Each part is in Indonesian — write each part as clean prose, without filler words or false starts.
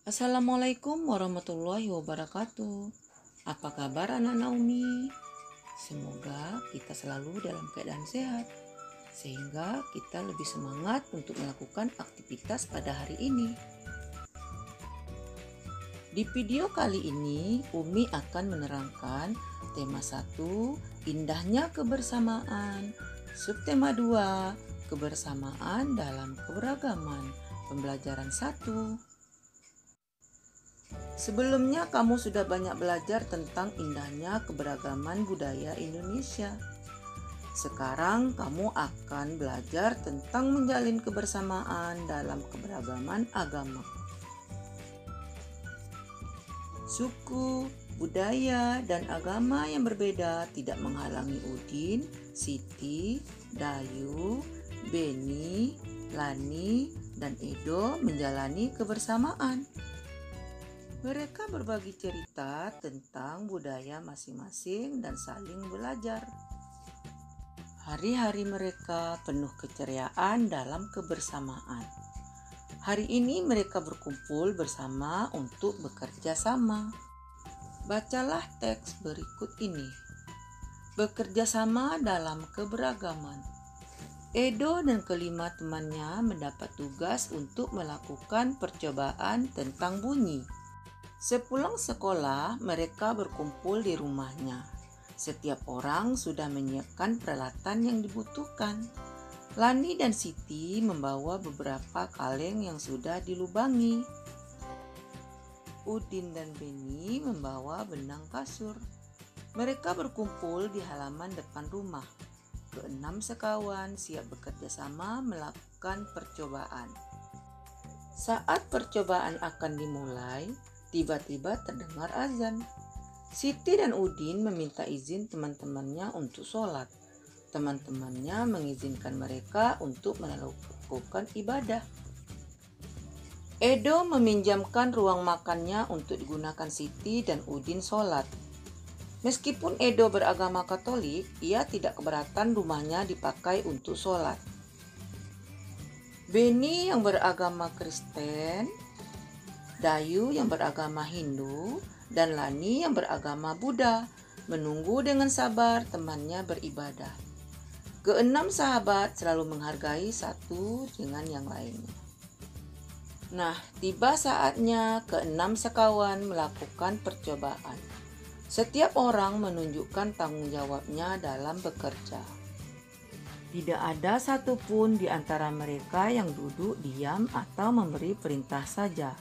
Assalamualaikum warahmatullahi wabarakatuh. Apa kabar anak Naomi? Semoga kita selalu dalam keadaan sehat, sehingga kita lebih semangat untuk melakukan aktivitas pada hari ini. Di video kali ini, Umi akan menerangkan tema 1, indahnya kebersamaan. Subtema 2, kebersamaan dalam keberagaman. Pembelajaran 1. Sebelumnya kamu sudah banyak belajar tentang indahnya keberagaman budaya Indonesia. Sekarang kamu akan belajar tentang menjalin kebersamaan dalam keberagaman agama. Suku, budaya, dan agama yang berbeda tidak menghalangi Udin, Siti, Dayu, Beni, Lani, dan Edo menjalani kebersamaan. Mereka berbagi cerita tentang budaya masing-masing dan saling belajar. Hari-hari mereka penuh keceriaan dalam kebersamaan. Hari ini mereka berkumpul bersama untuk bekerja sama. Bacalah teks berikut ini. Bekerja sama dalam keberagaman. Edo dan kelima temannya mendapat tugas untuk melakukan percobaan tentang bunyi. Sepulang sekolah, mereka berkumpul di rumahnya. Setiap orang sudah menyiapkan peralatan yang dibutuhkan. Lani dan Siti membawa beberapa kaleng yang sudah dilubangi. Udin dan Beni membawa benang kasur. Mereka berkumpul di halaman depan rumah. Keenam sekawan siap bekerja sama melakukan percobaan. Saat percobaan akan dimulai, tiba-tiba terdengar azan. Siti dan Udin meminta izin teman-temannya untuk sholat. Teman-temannya mengizinkan mereka untuk melakukan ibadah. Edo meminjamkan ruang makannya untuk digunakan Siti dan Udin sholat. Meskipun Edo beragama Katolik, ia tidak keberatan rumahnya dipakai untuk sholat. Beni yang beragama Kristen, Dayu yang beragama Hindu, dan Lani yang beragama Buddha menunggu dengan sabar temannya beribadah. Keenam sahabat selalu menghargai satu dengan yang lainnya. Nah, tiba saatnya keenam sekawan melakukan percobaan. Setiap orang menunjukkan tanggung jawabnya dalam bekerja. Tidak ada satupun di antara mereka yang duduk diam atau memberi perintah saja.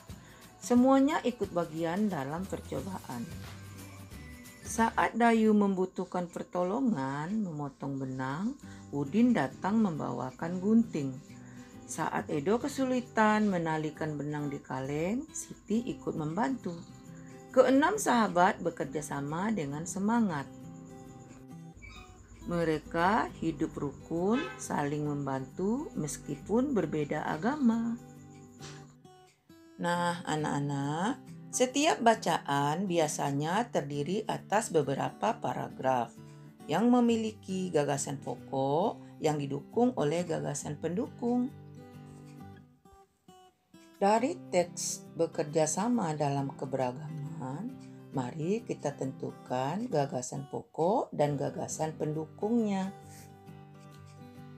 Semuanya ikut bagian dalam percobaan. Saat Dayu membutuhkan pertolongan memotong benang, Udin datang membawakan gunting. Saat Edo kesulitan menalikan benang di kaleng, Siti ikut membantu. Keenam sahabat bekerja sama dengan semangat. Mereka hidup rukun, saling membantu meskipun berbeda agama. Nah, anak-anak, setiap bacaan biasanya terdiri atas beberapa paragraf yang memiliki gagasan pokok yang didukung oleh gagasan pendukung. Dari teks bekerja sama dalam keberagaman, mari kita tentukan gagasan pokok dan gagasan pendukungnya.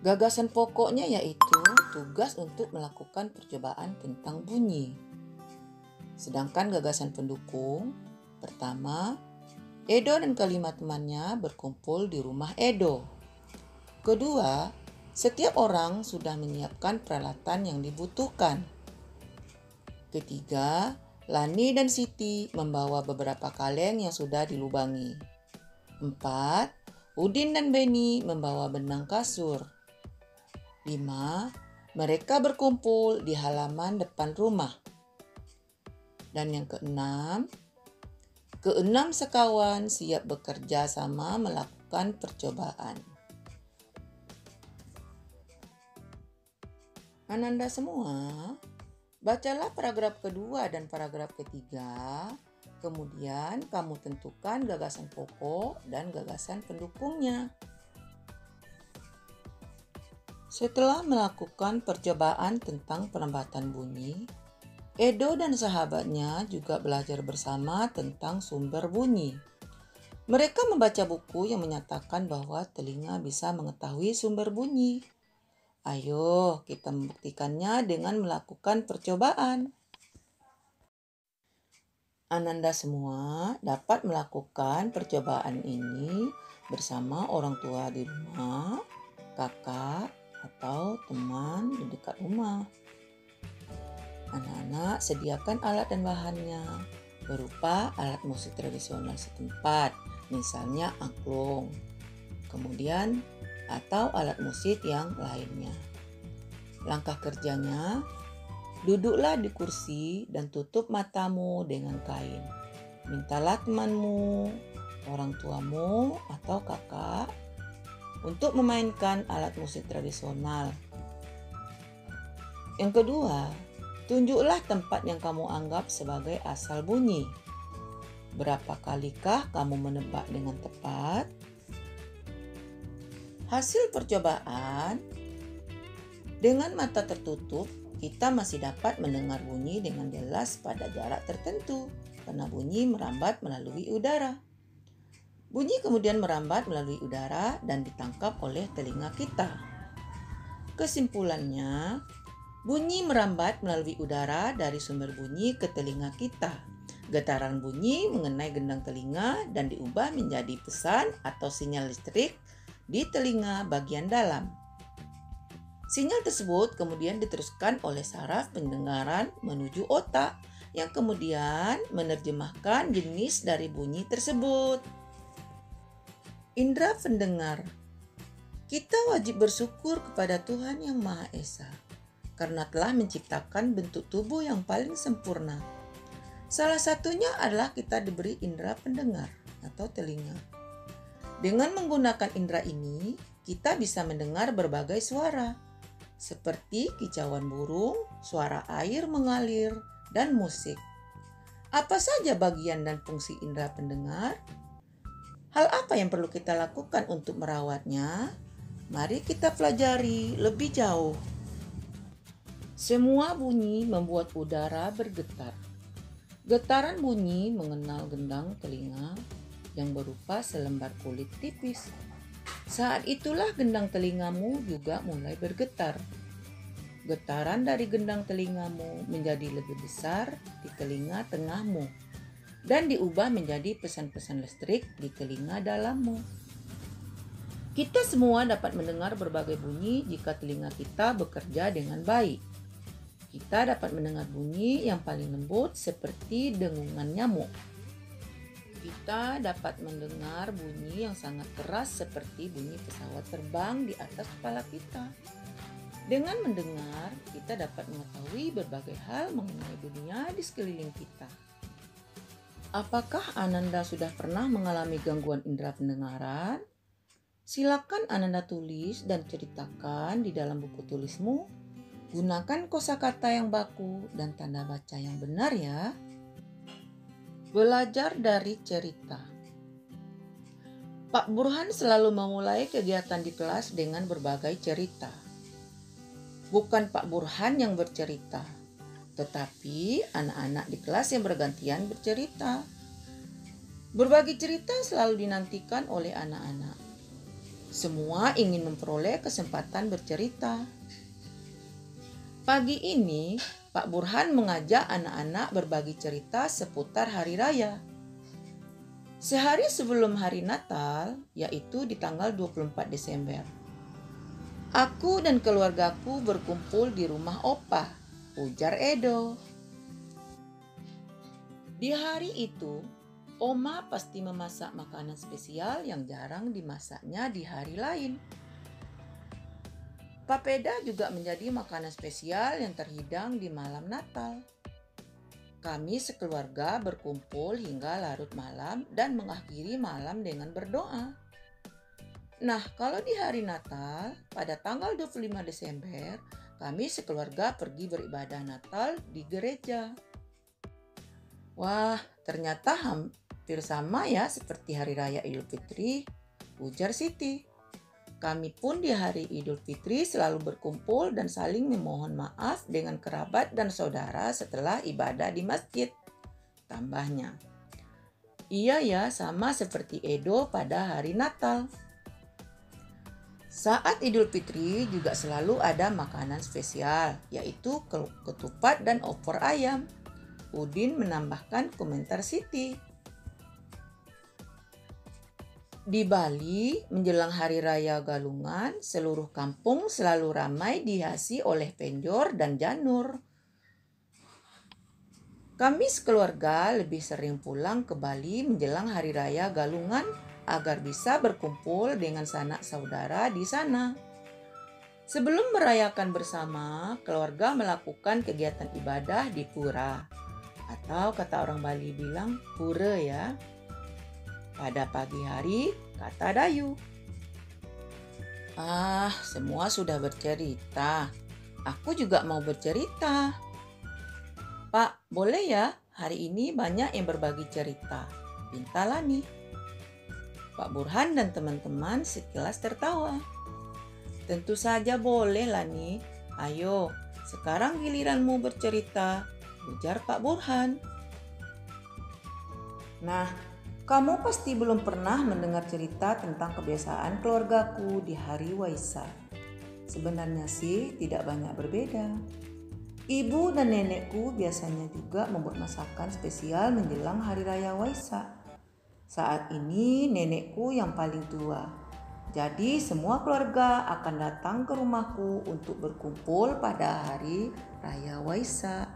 Gagasan pokoknya yaitu tugas untuk melakukan percobaan tentang bunyi. Sedangkan gagasan pendukung, pertama, Edo dan kelima temannya berkumpul di rumah Edo. Kedua, setiap orang sudah menyiapkan peralatan yang dibutuhkan. Ketiga, Lani dan Siti membawa beberapa kaleng yang sudah dilubangi. 4. Udin dan Beni membawa benang kasur. 5. Mereka berkumpul di halaman depan rumah. Dan yang keenam sekawan siap bekerja sama melakukan percobaan. Ananda semua, bacalah paragraf kedua dan paragraf ketiga, kemudian kamu tentukan gagasan pokok dan gagasan pendukungnya. Setelah melakukan percobaan tentang penempatan bunyi, Edo dan sahabatnya juga belajar bersama tentang sumber bunyi. Mereka membaca buku yang menyatakan bahwa telinga bisa mengetahui sumber bunyi. Ayo, kita membuktikannya dengan melakukan percobaan. Ananda semua dapat melakukan percobaan ini bersama orang tua di rumah, kakak, atau teman di dekat rumah. Anak-anak sediakan alat dan bahannya berupa alat musik tradisional setempat, misalnya angklung, kemudian atau alat musik yang lainnya. Langkah kerjanya, duduklah di kursi dan tutup matamu dengan kain. Mintalah temanmu, orang tuamu, atau kakak untuk memainkan alat musik tradisional. Yang kedua, tunjuklah tempat yang kamu anggap sebagai asal bunyi. Berapa kalikah kamu menebak dengan tepat? Hasil percobaan, dengan mata tertutup, kita masih dapat mendengar bunyi dengan jelas pada jarak tertentu karena bunyi merambat melalui udara. Bunyi kemudian merambat melalui udara dan ditangkap oleh telinga kita. Kesimpulannya, bunyi merambat melalui udara dari sumber bunyi ke telinga kita. Getaran bunyi mengenai gendang telinga dan diubah menjadi pesan atau sinyal listrik di telinga bagian dalam. Sinyal tersebut kemudian diteruskan oleh saraf pendengaran menuju otak yang kemudian menerjemahkan jenis dari bunyi tersebut. Indra pendengar. Kita wajib bersyukur kepada Tuhan Yang Maha Esa karena telah menciptakan bentuk tubuh yang paling sempurna. Salah satunya adalah kita diberi indera pendengar atau telinga. Dengan menggunakan indera ini, kita bisa mendengar berbagai suara, seperti kicauan burung, suara air mengalir, dan musik. Apa saja bagian dan fungsi indera pendengar? Hal apa yang perlu kita lakukan untuk merawatnya? Mari kita pelajari lebih jauh. Semua bunyi membuat udara bergetar. Getaran bunyi mengenal gendang telinga yang berupa selembar kulit tipis. Saat itulah gendang telingamu juga mulai bergetar. Getaran dari gendang telingamu menjadi lebih besar di telinga tengahmu dan diubah menjadi pesan-pesan listrik di telinga dalammu. Kita semua dapat mendengar berbagai bunyi jika telinga kita bekerja dengan baik. Kita dapat mendengar bunyi yang paling lembut seperti dengungan nyamuk. Kita dapat mendengar bunyi yang sangat keras seperti bunyi pesawat terbang di atas kepala kita. Dengan mendengar, kita dapat mengetahui berbagai hal mengenai dunia di sekeliling kita. Apakah Ananda sudah pernah mengalami gangguan indera pendengaran? Silakan Ananda tulis dan ceritakan di dalam buku tulismu. Gunakan kosakata yang baku dan tanda baca yang benar ya. Belajar dari cerita. Pak Burhan selalu memulai kegiatan di kelas dengan berbagai cerita. Bukan Pak Burhan yang bercerita, tetapi anak-anak di kelas yang bergantian bercerita. Berbagi cerita selalu dinantikan oleh anak-anak. Semua ingin memperoleh kesempatan bercerita. Pagi ini, Pak Burhan mengajak anak-anak berbagi cerita seputar hari raya. Sehari sebelum hari Natal, yaitu di tanggal 24 Desember. Aku dan keluargaku berkumpul di rumah Opa, ujar Edo. Di hari itu, Oma pasti memasak makanan spesial yang jarang dimasaknya di hari lain. Papeda juga menjadi makanan spesial yang terhidang di malam Natal. Kami sekeluarga berkumpul hingga larut malam dan mengakhiri malam dengan berdoa. Nah, kalau di hari Natal, pada tanggal 25 Desember, kami sekeluarga pergi beribadah Natal di gereja. Wah, ternyata hampir sama ya seperti Hari Raya Idul Fitri, ujar Siti. Kami pun di hari Idul Fitri selalu berkumpul dan saling memohon maaf dengan kerabat dan saudara setelah ibadah di masjid. Tambahnya, iya ya, sama seperti Edo pada hari Natal. Saat Idul Fitri juga selalu ada makanan spesial, yaitu ketupat dan opor ayam. Udin menambahkan komentar Siti. Di Bali, menjelang Hari Raya Galungan, seluruh kampung selalu ramai dihiasi oleh penjor dan janur. Kami sekeluarga lebih sering pulang ke Bali menjelang Hari Raya Galungan agar bisa berkumpul dengan sanak saudara di sana. Sebelum merayakan bersama, keluarga melakukan kegiatan ibadah di pura. Atau kata orang Bali bilang, pura ya. Pada pagi hari, kata Dayu. Semua sudah bercerita. Aku juga mau bercerita. Pak, boleh ya? Hari ini banyak yang berbagi cerita. Pinta Lani. Pak Burhan dan teman-teman sekilas tertawa. Tentu saja boleh, Lani. Ayo, sekarang giliranmu bercerita, ujar Pak Burhan. Nah, kamu pasti belum pernah mendengar cerita tentang kebiasaan keluargaku di hari Waisak. Sebenarnya sih tidak banyak berbeda. Ibu dan nenekku biasanya juga membuat masakan spesial menjelang hari raya Waisak. Saat ini nenekku yang paling tua. Jadi semua keluarga akan datang ke rumahku untuk berkumpul pada hari raya Waisak.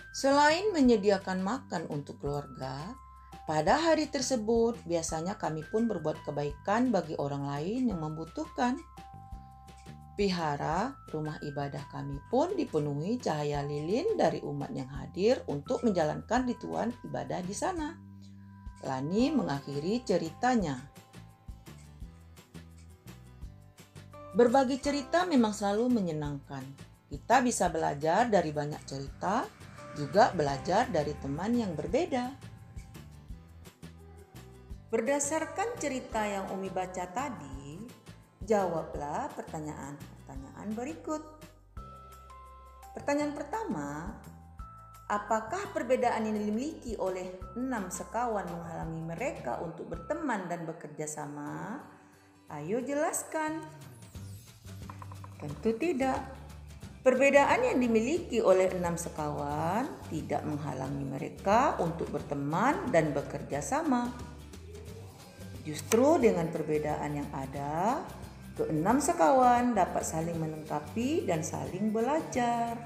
Selain menyediakan makan untuk keluarga, pada hari tersebut biasanya kami pun berbuat kebaikan bagi orang lain yang membutuhkan. Vihara, rumah ibadah kami pun dipenuhi cahaya lilin dari umat yang hadir untuk menjalankan ritual ibadah di sana. Lani mengakhiri ceritanya. Berbagi cerita memang selalu menyenangkan. Kita bisa belajar dari banyak cerita, juga belajar dari teman yang berbeda. Berdasarkan cerita yang Umi baca tadi, jawablah pertanyaan-pertanyaan berikut. Pertanyaan pertama, apakah perbedaan yang dimiliki oleh 6 sekawan menghalangi mereka untuk berteman dan bekerja sama? Ayo jelaskan. Tentu tidak. Perbedaan yang dimiliki oleh 6 sekawan tidak menghalangi mereka untuk berteman dan bekerja sama. Justru dengan perbedaan yang ada, keenam sekawan dapat saling melengkapi dan saling belajar.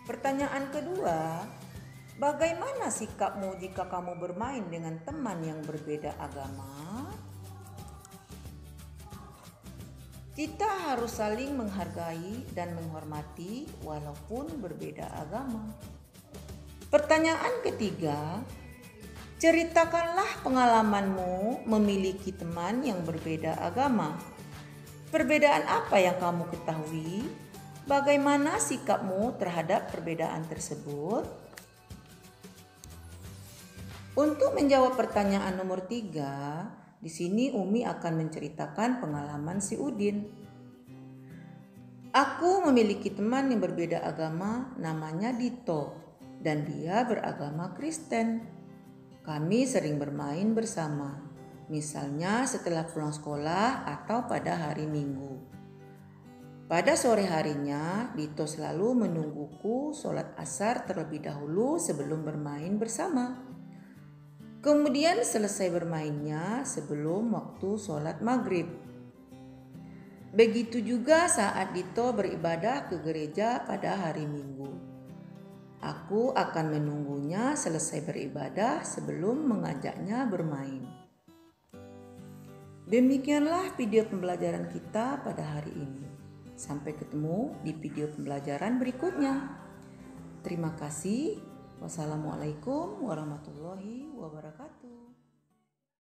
Pertanyaan kedua, bagaimana sikapmu jika kamu bermain dengan teman yang berbeda agama? Kita harus saling menghargai dan menghormati walaupun berbeda agama. Pertanyaan ketiga, ceritakanlah pengalamanmu memiliki teman yang berbeda agama. Perbedaan apa yang kamu ketahui? Bagaimana sikapmu terhadap perbedaan tersebut? Untuk menjawab pertanyaan nomor 3, di sini Umi akan menceritakan pengalaman si Udin. Aku memiliki teman yang berbeda agama, namanya Dito, dan dia beragama Kristen. Kami sering bermain bersama, misalnya setelah pulang sekolah atau pada hari Minggu. Pada sore harinya, Dito selalu menungguku sholat asar terlebih dahulu sebelum bermain bersama. Kemudian selesai bermainnya sebelum waktu sholat maghrib. Begitu juga saat Dito beribadah ke gereja pada hari Minggu. Aku akan menunggunya selesai beribadah sebelum mengajaknya bermain. Demikianlah video pembelajaran kita pada hari ini. Sampai ketemu di video pembelajaran berikutnya. Terima kasih. Wassalamualaikum warahmatullahi wabarakatuh.